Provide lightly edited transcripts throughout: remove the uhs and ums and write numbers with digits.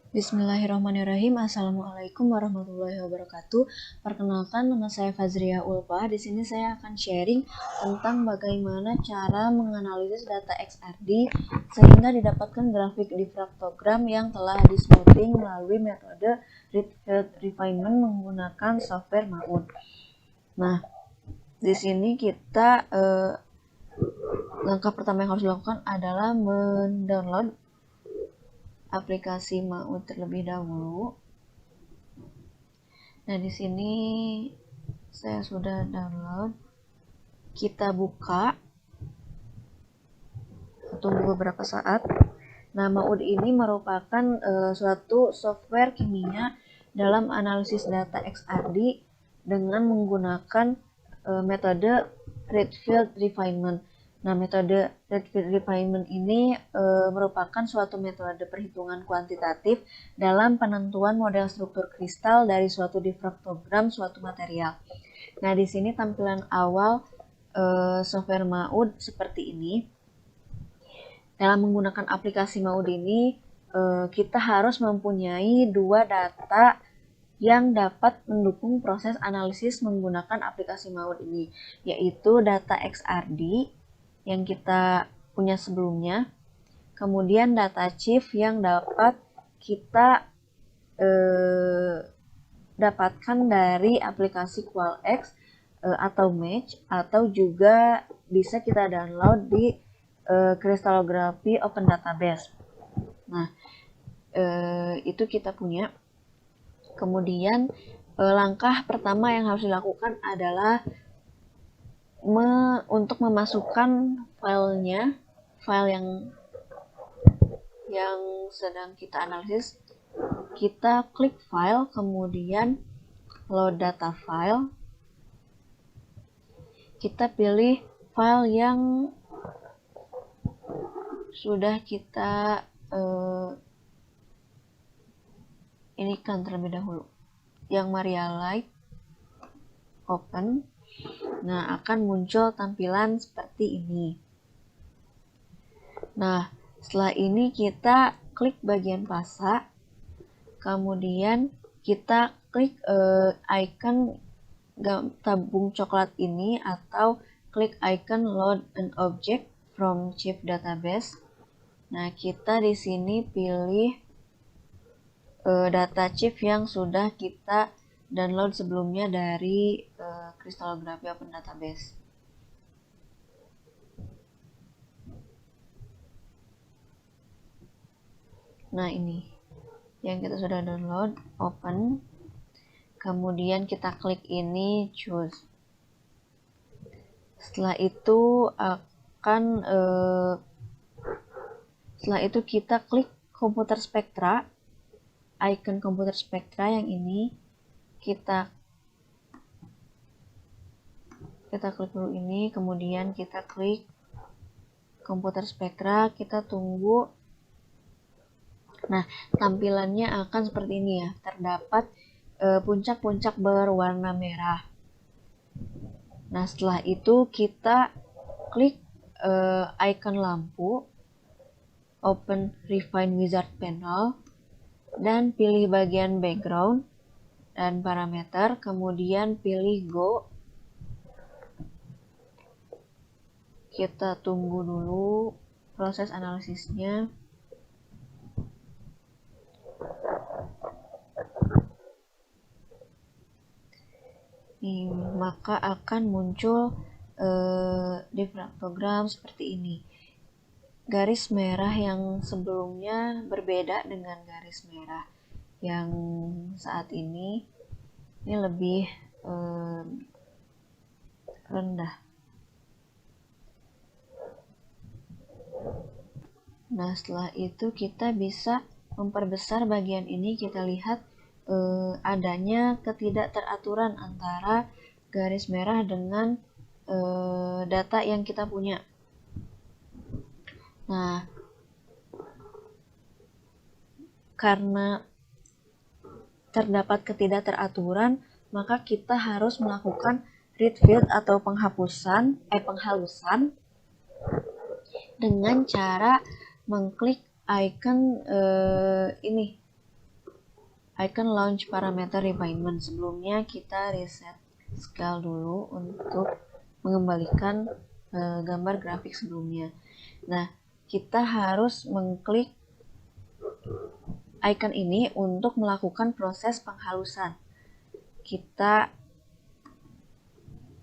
Bismillahirrahmanirrahim. Assalamualaikum warahmatullahi wabarakatuh. Perkenalkan, nama saya Fazria Ulfa. Di sini saya akan sharing tentang bagaimana cara menganalisis data XRD sehingga didapatkan grafik difraktogram yang telah di-smoothing melalui metode Rich Field Refinement menggunakan software MAUD. Nah, di sini kita langkah pertama yang harus dilakukan adalah mendownload aplikasi MAUD terlebih dahulu. Nah, di sini saya sudah download. Kita buka. Tunggu beberapa saat. Nah, MAUD ini merupakan suatu software kimia dalam analisis data XRD dengan menggunakan metode Rich Field Refinement. Nah, metode Rich Field Refinement ini merupakan suatu metode perhitungan kuantitatif dalam penentuan model struktur kristal dari suatu difraktogram suatu material. Nah, di sini tampilan awal software MAUD seperti ini. Dalam menggunakan aplikasi MAUD ini, kita harus mempunyai dua data yang dapat mendukung proses analisis menggunakan aplikasi MAUD ini, yaitu data XRD yang kita punya sebelumnya, kemudian data CHIF yang dapat kita dapatkan dari aplikasi QualX atau Match, atau juga bisa kita download di Crystallography Open Database. Nah, itu kita punya. Kemudian langkah pertama yang harus dilakukan adalah untuk memasukkan filenya, file yang sedang kita analisis. Kita klik file, kemudian load data file. Kita pilih file yang sudah kita ini kan terlebih dahulu, yang Marialite open. Nah, akan muncul tampilan seperti ini. Nah, setelah ini kita klik bagian pasa, kemudian kita klik icon tabung coklat ini, atau klik icon load an object from CHIF database. Nah, kita di sini pilih data CHIF yang sudah kita download sebelumnya dari Crystallography Open Database. Nah, ini yang kita sudah download, open. Kemudian kita klik ini, choose. Setelah itu kita klik komputer spektra, icon komputer spektra yang ini. Kita klik dulu ini, kemudian kita klik komputer spektra, kita tunggu. Nah, tampilannya akan seperti ini ya. Terdapat puncak-puncak berwarna merah. Nah, setelah itu kita klik icon lampu, open Refine Wizard Panel, dan pilih bagian background dan parameter, kemudian pilih Go. Kita tunggu dulu proses analisisnya. Maka akan muncul difraktogram seperti ini. Garis merah yang sebelumnya berbeda dengan garis merah yang saat ini lebih rendah. Nah, setelah itu kita bisa memperbesar bagian ini. Kita lihat adanya ketidakteraturan antara garis merah dengan data yang kita punya. Nah, karena terdapat ketidakteraturan, maka kita harus melakukan read field atau penghalusan dengan cara mengklik icon ini, icon launch parameter refinement. Sebelumnya kita reset scale dulu untuk mengembalikan gambar grafik sebelumnya. Nah, kita harus mengklik icon ini untuk melakukan proses penghalusan. Kita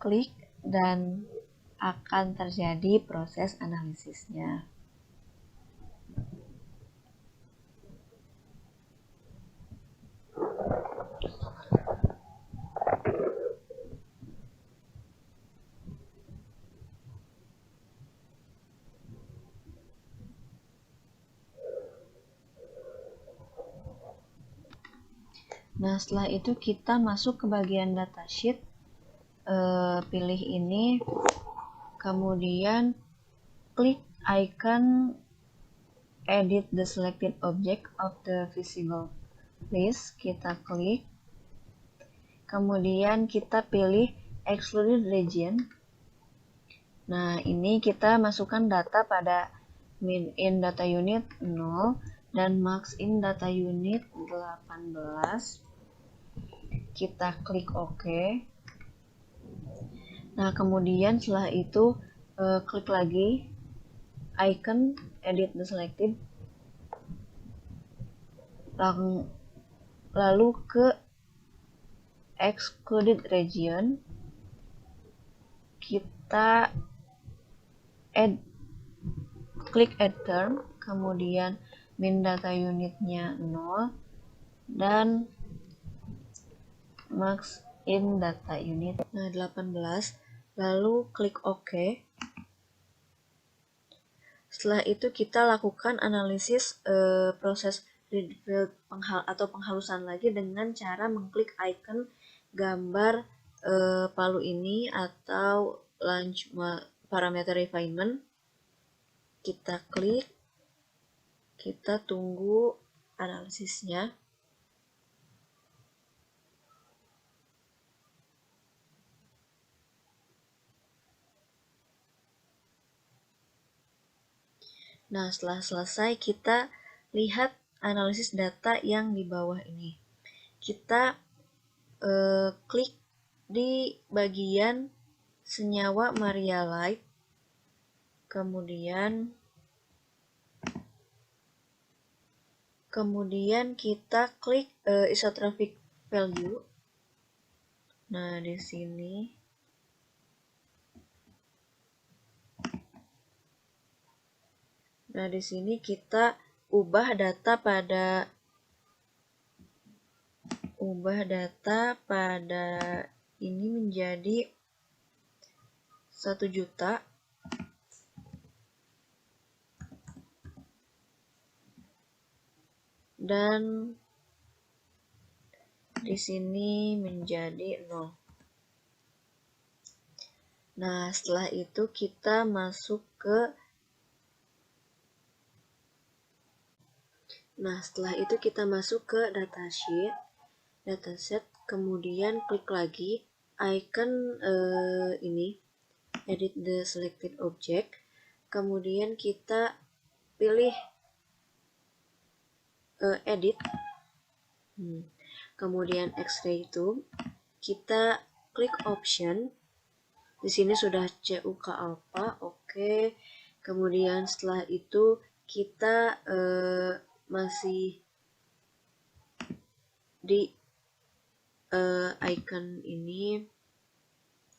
klik dan akan terjadi proses analisisnya. Nah, setelah itu kita masuk ke bagian datasheet, pilih ini, kemudian klik icon edit the selected object of the visible list, kita klik, kemudian kita pilih excluded region. Nah, ini kita masukkan data pada min in data unit 0 dan max in data unit 18. Kita klik OK. Nah, kemudian setelah itu klik lagi icon edit the selected, lalu ke excluded region, kita klik add term, kemudian min data unitnya 0 dan max in data unit 18, lalu klik OK. Setelah itu kita lakukan analisis proses read field atau penghalusan lagi dengan cara mengklik icon gambar palu ini atau launch parameter refinement. Kita klik, kita tunggu analisisnya. Nah, setelah selesai kita lihat analisis data yang di bawah ini. Kita klik di bagian senyawa Maria Light, kemudian kita klik isotropic value. Nah, di sini kita ubah data pada ini menjadi 1 juta. Dan di sini menjadi 0. Nah, setelah itu kita masuk ke dataset, kemudian klik lagi icon ini edit the selected object, kemudian kita pilih edit, kemudian X-ray itu kita klik option. Di sini sudah CUK alpha, oke. Kemudian setelah itu kita masih di icon ini,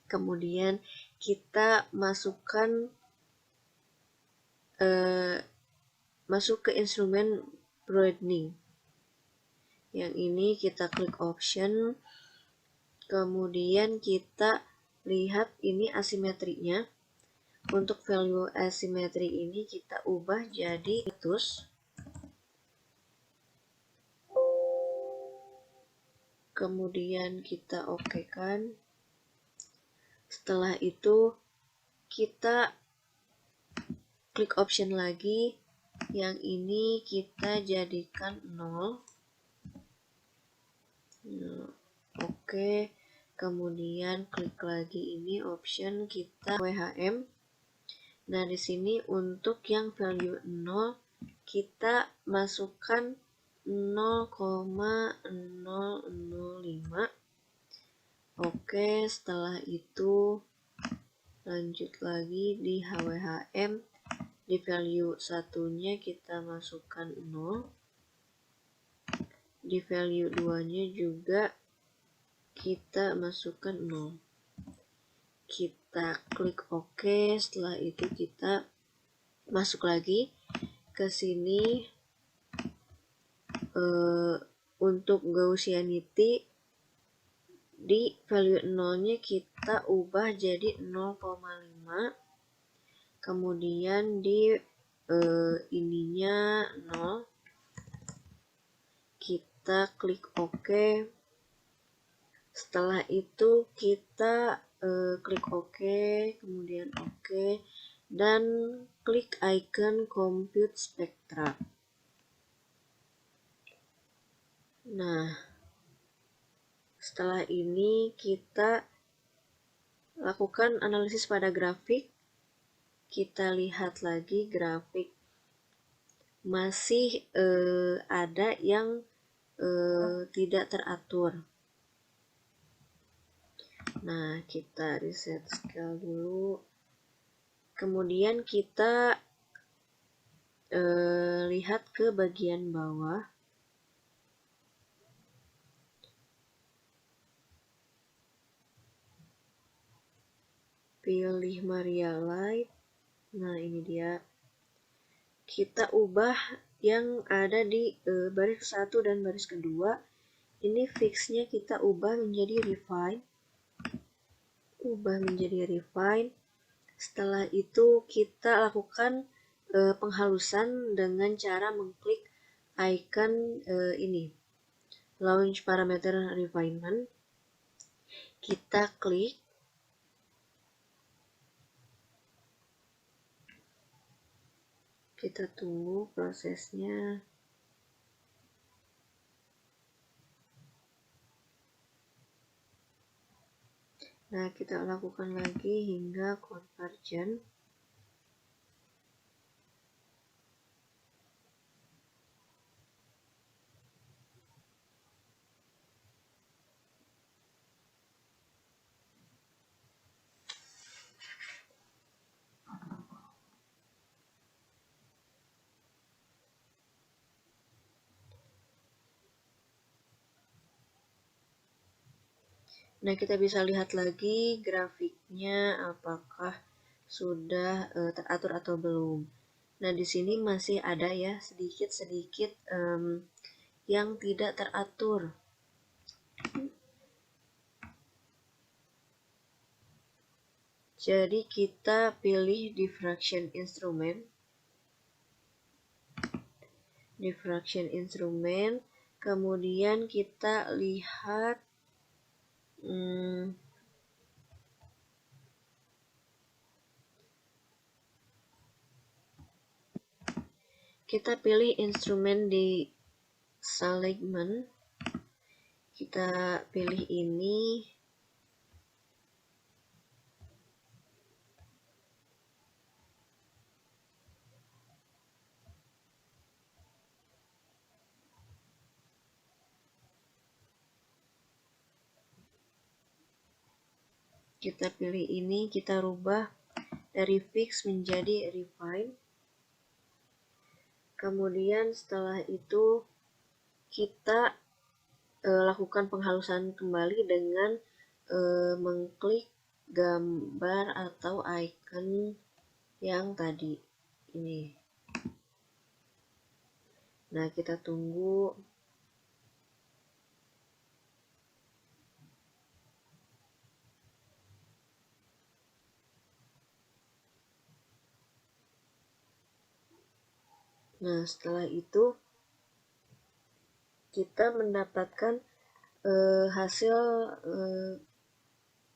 kemudian kita masukkan masuk ke instrumen broadening. Yang ini kita klik option, kemudian kita lihat ini asimetrinya. Untuk value asimetri ini kita ubah jadi 100. Kemudian kita okekan. Setelah itu kita klik option lagi, yang ini kita jadikan 0. Oke, kemudian klik lagi ini option, kita WHM. Nah, di sini untuk yang value 0 kita masukkan 0,005. Oke, setelah itu lanjut lagi di HWHM. Di value satunya kita masukkan 0. Di value 2-nya juga kita masukkan 0. Kita klik OK. Setelah itu kita masuk lagi ke sini. Untuk Gaussianity di value 0-nya kita ubah jadi 0,5. Kemudian di ininya 0. Kita klik OK. Setelah itu kita klik OK, kemudian OK, dan klik icon Compute Spectra. Nah, setelah ini kita lakukan analisis pada grafik. Kita lihat lagi grafik. Masih ada yang tidak teratur. Nah, kita reset scale dulu. Kemudian kita lihat ke bagian bawah. Pilih Maria Light. Nah, ini dia. Kita ubah yang ada di baris 1 dan baris kedua. Ini fixnya kita ubah menjadi refine. Setelah itu kita lakukan penghalusan dengan cara mengklik icon ini. Launch Parameter Refinement. Kita klik. Kita tunggu prosesnya. Nah, kita lakukan lagi hingga convergent. Nah, kita bisa lihat lagi grafiknya apakah sudah teratur atau belum. Nah, di sini masih ada ya sedikit-sedikit yang tidak teratur. Jadi kita pilih diffraction instrument. Kemudian kita lihat kita pilih instrumen di segment. Kita pilih ini. Kita pilih ini, kita rubah dari fix menjadi refine. Kemudian setelah itu kita lakukan penghalusan kembali dengan mengklik gambar atau icon yang tadi ini. Nah, kita tunggu. Nah, setelah itu kita mendapatkan hasil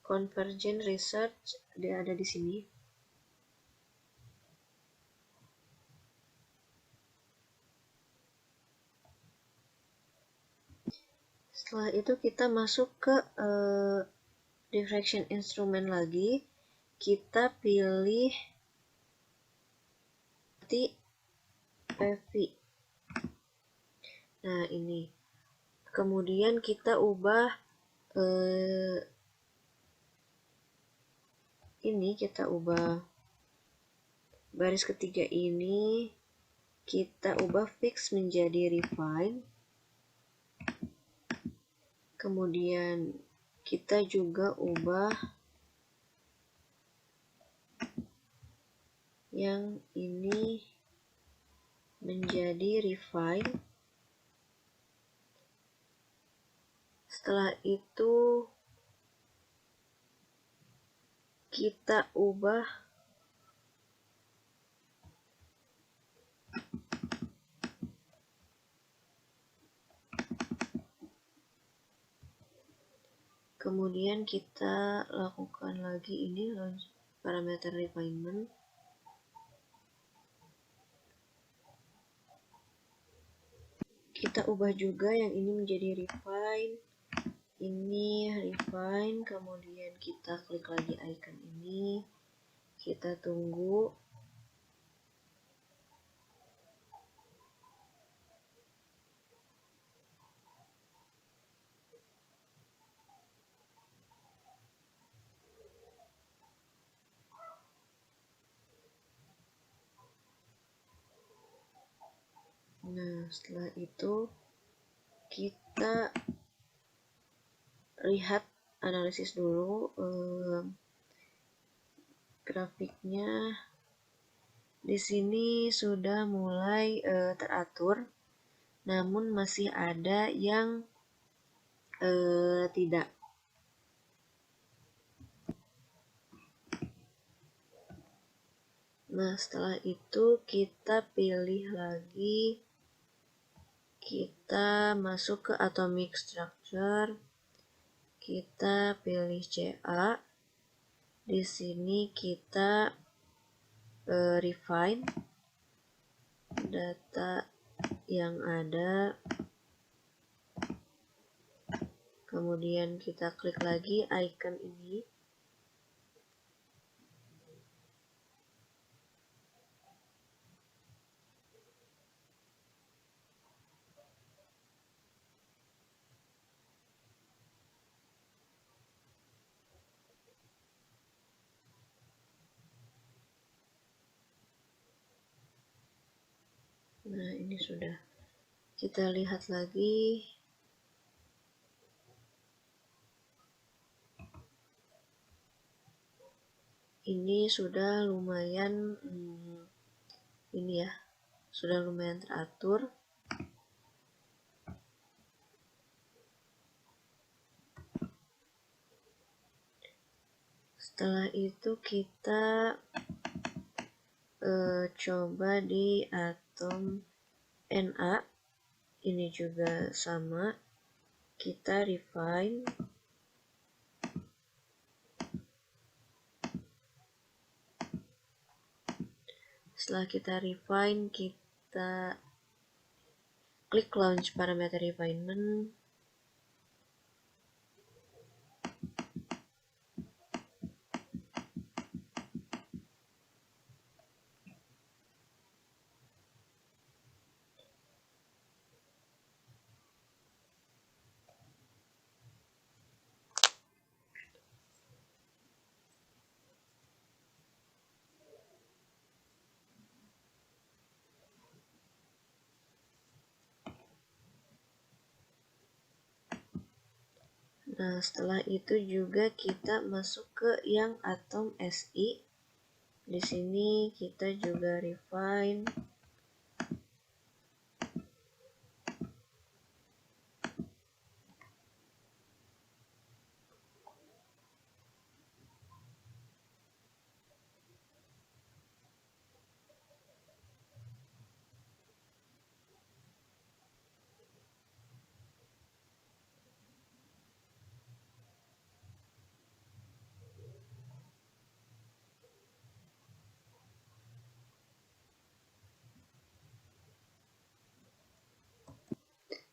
convergent research. Dia ada di sini. Setelah itu kita masuk ke diffraction instrument lagi. Kita pilih PV. Nah, ini. Kemudian kita ubah ini, kita ubah baris ketiga ini, kita ubah fix menjadi refine. Kemudian kita juga ubah yang ini menjadi refine. Setelah itu kita ubah kemudian kita lakukan lagi ini parameter refinement. Kita ubah juga yang ini menjadi refine, ini refine, kemudian kita klik lagi icon ini, kita tunggu. Nah, setelah itu kita lihat analisis dulu grafiknya. Di sini sudah mulai teratur, namun masih ada yang tidak. Nah, setelah itu kita pilih lagi, kita masuk ke atomic structure, kita pilih CA. Di sini kita refine data yang ada, kemudian kita klik lagi icon ini. Nah, ini sudah. Kita lihat lagi. Ini sudah lumayan ini ya, sudah lumayan teratur. Setelah itu kita coba di atom Na. Ini juga sama, kita refine. Setelah kita refine, kita klik launch parameter refinement. Nah, setelah itu juga kita masuk ke yang atom Si. Di sini kita juga refine.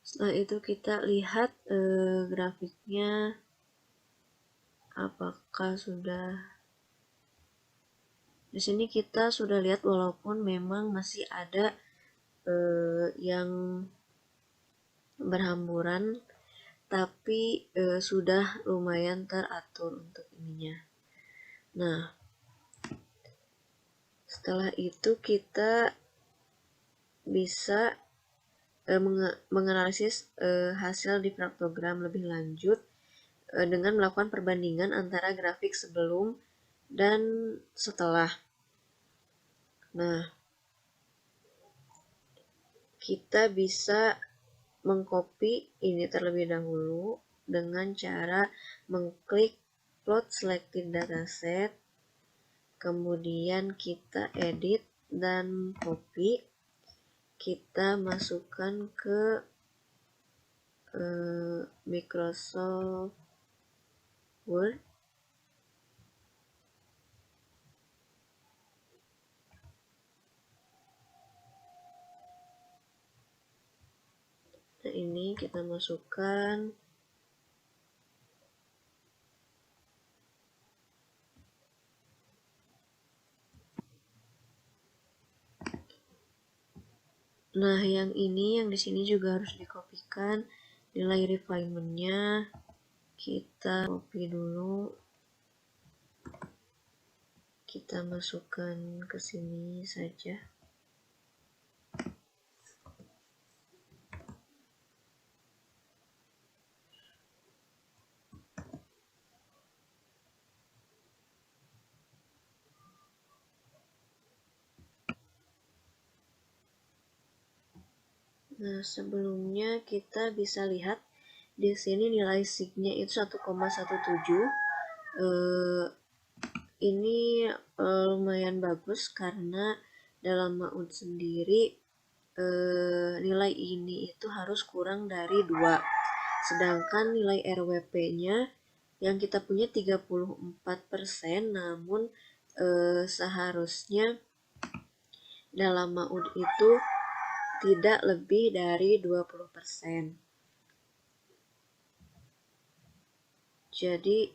Setelah itu kita lihat grafiknya apakah sudah. Di sini kita sudah lihat walaupun memang masih ada yang berhamburan, tapi sudah lumayan teratur untuk ininya. Nah, setelah itu kita bisa menganalisis hasil difraktogram lebih lanjut dengan melakukan perbandingan antara grafik sebelum dan setelah. Nah, kita bisa mengcopy ini terlebih dahulu dengan cara mengklik plot selected dataset, kemudian kita edit dan copy, kita masukkan ke Microsoft Word. Nah, ini kita masukkan. Nah, yang ini yang di sini juga harus dikopikan nilai refinement-nya. Kita copy dulu. Kita masukkan ke sini saja. Nah, sebelumnya kita bisa lihat di sini nilai sig-nya itu 1,17. Ini lumayan bagus karena dalam MAUD sendiri nilai ini itu harus kurang dari 2. Sedangkan nilai RWP-nya yang kita punya 34%, namun seharusnya dalam MAUD itu tidak lebih dari 20%. Jadi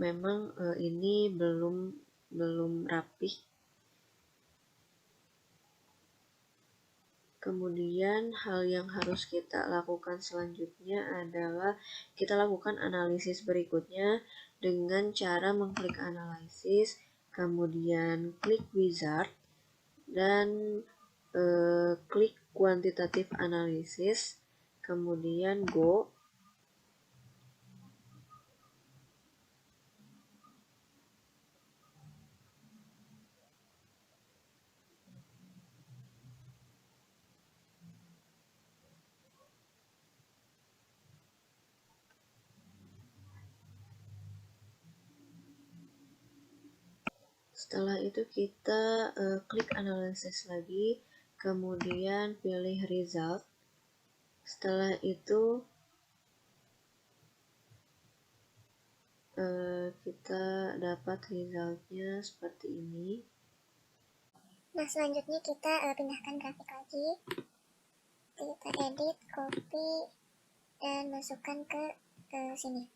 memang ini belum rapih. Kemudian hal yang harus kita lakukan selanjutnya adalah kita lakukan analisis berikutnya dengan cara mengklik analisis, kemudian klik wizard, dan klik quantitative analysis, kemudian go. Setelah itu kita klik analisis lagi, kemudian pilih result. Setelah itu kita dapat resultnya seperti ini. Nah, selanjutnya kita pindahkan grafik lagi. Kita edit, copy, dan masukkan ke sini.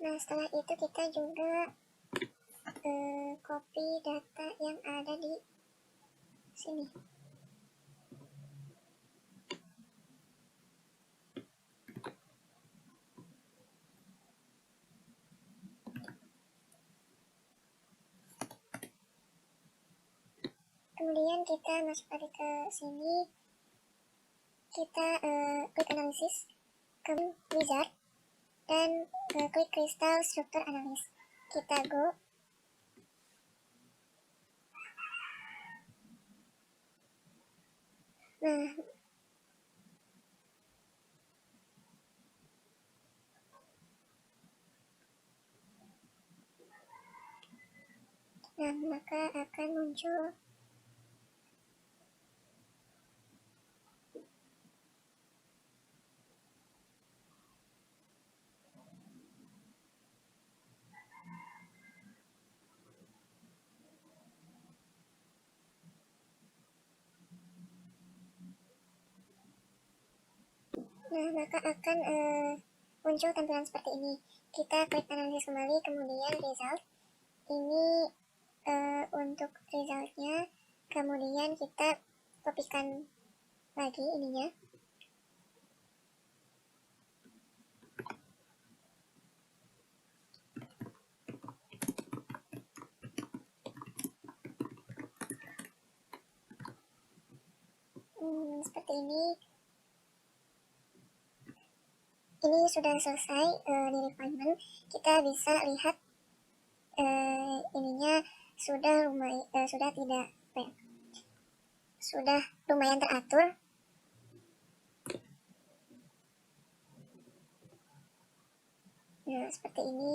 Nah, setelah itu kita juga copy data yang ada di sini. Kemudian kita masuk lagi ke sini, kita klik analisis, kemudian wizard, dan klik crystal structure analysis. Kita go. Nah, maka akan muncul maka akan muncul tampilan seperti ini. Kita klik analisis kembali, kemudian result. Ini untuk resultnya, kemudian kita kopikan lagi ininya. Seperti ini. Ini sudah selesai di refinement. Kita bisa lihat ininya sudah sudah lumayan teratur. Nah, seperti ini.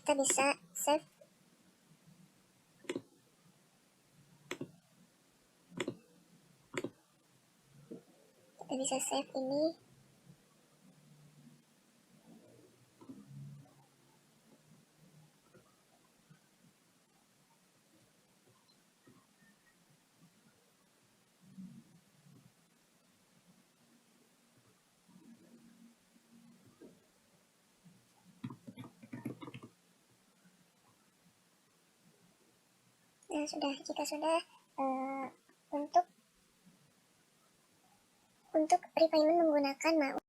Kita bisa save. Kita bisa save ini. Nah, jika sudah untuk refinement menggunakan mouse.